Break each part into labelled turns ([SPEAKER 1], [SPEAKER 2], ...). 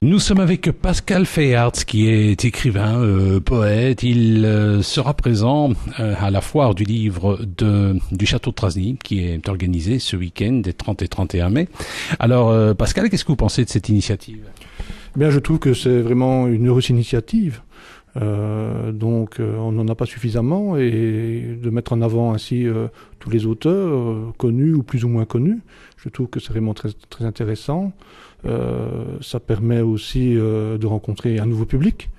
[SPEAKER 1] Nous sommes avec Pascal Feyhards qui est écrivain, poète. Il sera présent à la foire du livre du Château de Trasny qui est organisée ce week-end des 30 et 31 mai. Alors Pascal, qu'est-ce que vous pensez de cette initiative ?
[SPEAKER 2] Bien, je trouve que c'est vraiment une heureuse initiative. On n'en a pas suffisamment, et de mettre en avant ainsi tous les auteurs connus ou plus ou moins connus, je trouve que c'est vraiment très, très intéressant. Ça permet aussi de rencontrer un nouveau public.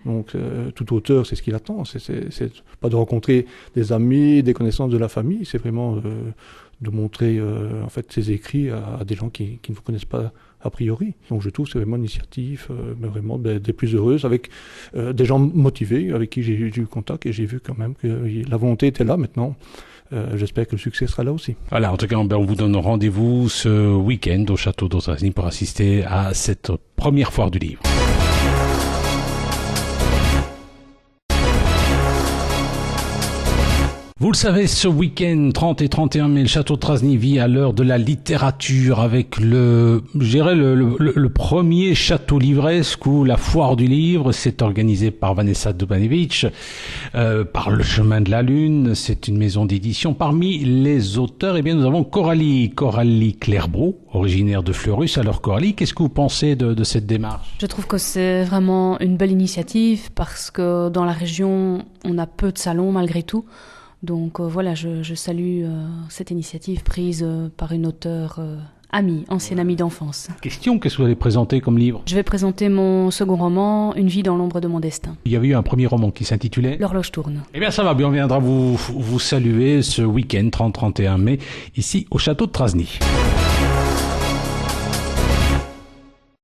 [SPEAKER 2] Donc tout auteur, c'est ce qu'il attend, c'est pas de rencontrer des amis, des connaissances de la famille, c'est vraiment de montrer en fait ses écrits à des gens qui ne vous connaissent pas a priori. Donc je trouve que c'est vraiment une initiative vraiment des plus heureuses, avec des gens motivés avec qui j'ai eu contact, et j'ai vu quand même que la volonté était là. Maintenant j'espère que le succès sera là aussi.
[SPEAKER 1] Voilà, en tout cas on vous donne rendez-vous ce week-end au Château de Trasny pour assister à cette première foire du livre. Vous le savez, ce week-end 30 et 31 mai, le Château de Trasny vit à l'heure de la littérature avec le premier château livresque ou la foire du livre. C'est organisé par Vanessa Dubanevich, par le Chemin de la Lune. C'est une maison d'édition. Parmi les auteurs, nous avons Coralie Clerbrot, originaire de Fleurus. Alors Coralie, qu'est-ce que vous pensez de cette démarche ?
[SPEAKER 3] Je trouve que c'est vraiment une belle initiative parce que dans la région, on a peu de salons malgré tout. Donc voilà, je salue cette initiative prise par une auteure amie, ancienne amie d'enfance.
[SPEAKER 1] Question, qu'est-ce que vous allez présenter comme livre ?
[SPEAKER 3] Je vais présenter mon second roman, Une vie dans l'ombre de mon destin.
[SPEAKER 1] Il y avait eu un premier roman qui s'intitulait
[SPEAKER 3] L'horloge tourne.
[SPEAKER 1] Eh bien ça va bien, on viendra vous saluer ce week-end 30-31 mai, ici au Château de Trasny.